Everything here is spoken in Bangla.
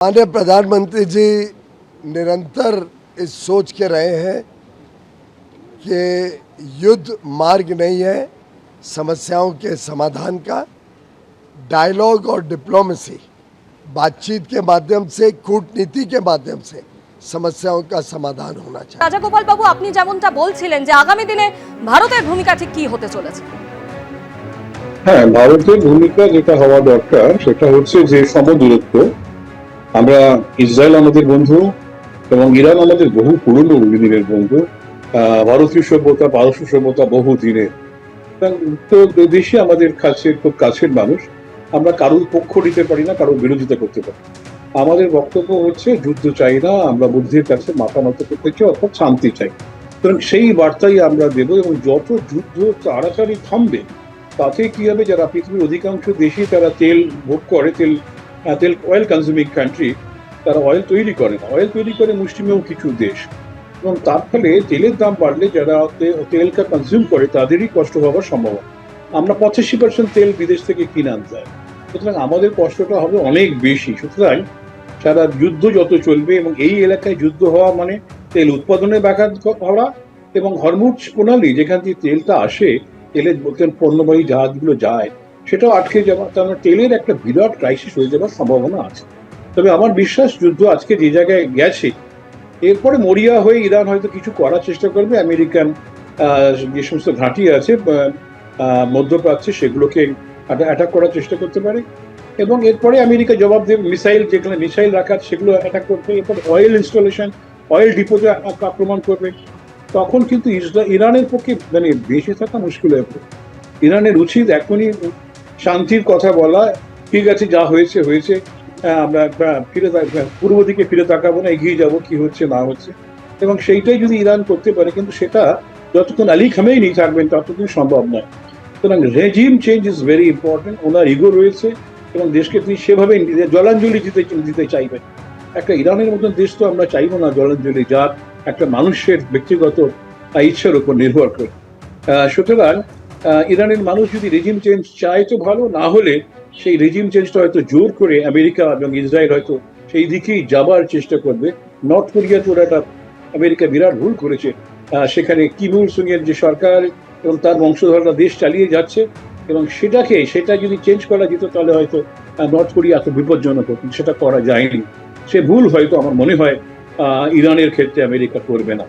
माननीय प्रधानमंत्री जी निरंतर इस सोच के रहे हैं कि युद्ध मार्ग नहीं है समस्याओं के समाधान का। डायलॉग और डिप्लोमेसी, बातचीत के माध्यम से, कूटनीति के माध्यम से समस्याओं का समाधान होना चाहिए। রাজা গোপাল বাবু, আপনি যেমনটা বলছিলেন যে আগামী দিনে ভারতের ভূমিকা ঠিক কি হতে চলেছে? হ্যাঁ, ভারতের ভূমিকা যেটা হওয়া দরকার সেটা হচ্ছে যে সমদূরত্ব। আমরা ইসরায়েল আমাদের বন্ধু এবং ইরান আমাদের বহু পুরনো দিনের বন্ধু। ভারতীয় সভ্যতা, পারস্য সভ্যতা বহু দিনের। তো দেশে আমাদের কাছে খুব কাছের মানুষ। আমরা কারোর পক্ষ নিতে পারি না, কারোর বিরোধিতা করতে পারি। আমাদের বক্তব্য হচ্ছে যুদ্ধ চাই না, আমরা বুদ্ধির কাছে মাথা নত করতে চাই, অর্থাৎ শান্তি চাই। সুতরাং সেই বার্তাই আমরা দেবো এবং যত যুদ্ধ তাড়াতাড়ি থামবে তাতে কি হবে, যারা পৃথিবীর অধিকাংশ দেশে তারা তেল ভোগ করে, তেল অয়েল কনজিউমিং কান্ট্রি, তারা অয়েল তৈরি করে না, অয়েল তৈরি করে মুষ্টিমেয় কিছু দেশ, এবং তার ফলে তেলের দাম বাড়লে যারা তেলটা কনজিউম করে তাদেরই কষ্ট হওয়ার সম্ভাবনা। আমরা 85% তেল বিদেশ থেকে কিনে আনতে হয়, সুতরাং আমাদের কষ্টটা হবে অনেক বেশি। সুতরাং সারা যুদ্ধ যত চলবে এবং এই এলাকায় যুদ্ধ হওয়া মানে তেল উৎপাদনে ব্যাঘাত হওয়া এবং হরমুজ প্রণালী যেখান থেকে তেলটা আসে, তেলের পণ্যবাহী জাহাজগুলো যায়, সেটাও আটকে যাওয়া, তার মানে তেলের একটা বিরাট ক্রাইসিস হয়ে যাওয়ার সম্ভাবনা আছে। তবে আমার বিশ্বাস যুদ্ধ আজকে যে জায়গায় গেছে, এরপরে মরিয়া হয়ে ইরান হয়তো কিছু করার চেষ্টা করবে। আমেরিকান যে সমস্ত ঘাঁটি আছে মধ্যপ্রাচ্যে সেগুলোকে অ্যাটাক করার চেষ্টা করতে পারে, এবং এরপরে আমেরিকা জবাব দেবে, মিসাইল যেগুলো মিসাইল রাখার সেগুলো অ্যাটাক করবে, এরপর অয়েল ইনস্টলেশন, অয়েল ডিপোতে আক্রমণ করবে। তখন কিন্তু ইরানের পক্ষে মানে বেঁচে থাকা মুশকিল হয়ে পড়ে। ইরানের উচিত এখনই শান্তির কথা বলা, ঠিক আছে যা হয়েছে হয়েছে, আমরা পূর্ব দিকে ফিরে তাকাবো না, এগিয়ে যাবো কি হচ্ছে না হচ্ছে, এবং সেইটাই যদি ইরান করতে পারে, কিন্তু সেটা যতক্ষণ আলী খামেনি থাকবেন ততক্ষণ সম্ভব নয়। সুতরাং regime change is very important. Owner ego রয়েছে এবং দেশকে তিনি সেভাবে জলাঞ্জলি দিতে চাইবেন। একটা ইরানের মতন দেশ তো আমরা চাইবো না জলাঞ্জলি, যার একটা মানুষের ব্যক্তিগত ইচ্ছার উপর নির্ভর করে। সুতরাং ইরানের মানুষ যদি রেজিম চেঞ্জ চায় তো ভালো, না হলে সেই রেজিম চেঞ্জটা হয়তো জোর করে আমেরিকা এবং ইসরায়েল হয়তো সেই দিকেই যাবার চেষ্টা করবে। নর্থ কোরিয়াতে ওরা একটা আমেরিকা বিরাট ভুল করেছে, সেখানে কিম ইল সুং এর যে সরকার এবং তার বংশধররা দেশ চালিয়ে যাচ্ছে, এবং সেটা যদি চেঞ্জ করা যেত তাহলে হয়তো নর্থ কোরিয়া এত বিপজ্জনক হতো, সেটা করা যায়নি। সে ভুল হয়তো আমার মনে হয় ইরানের ক্ষেত্রে আমেরিকা করবে না।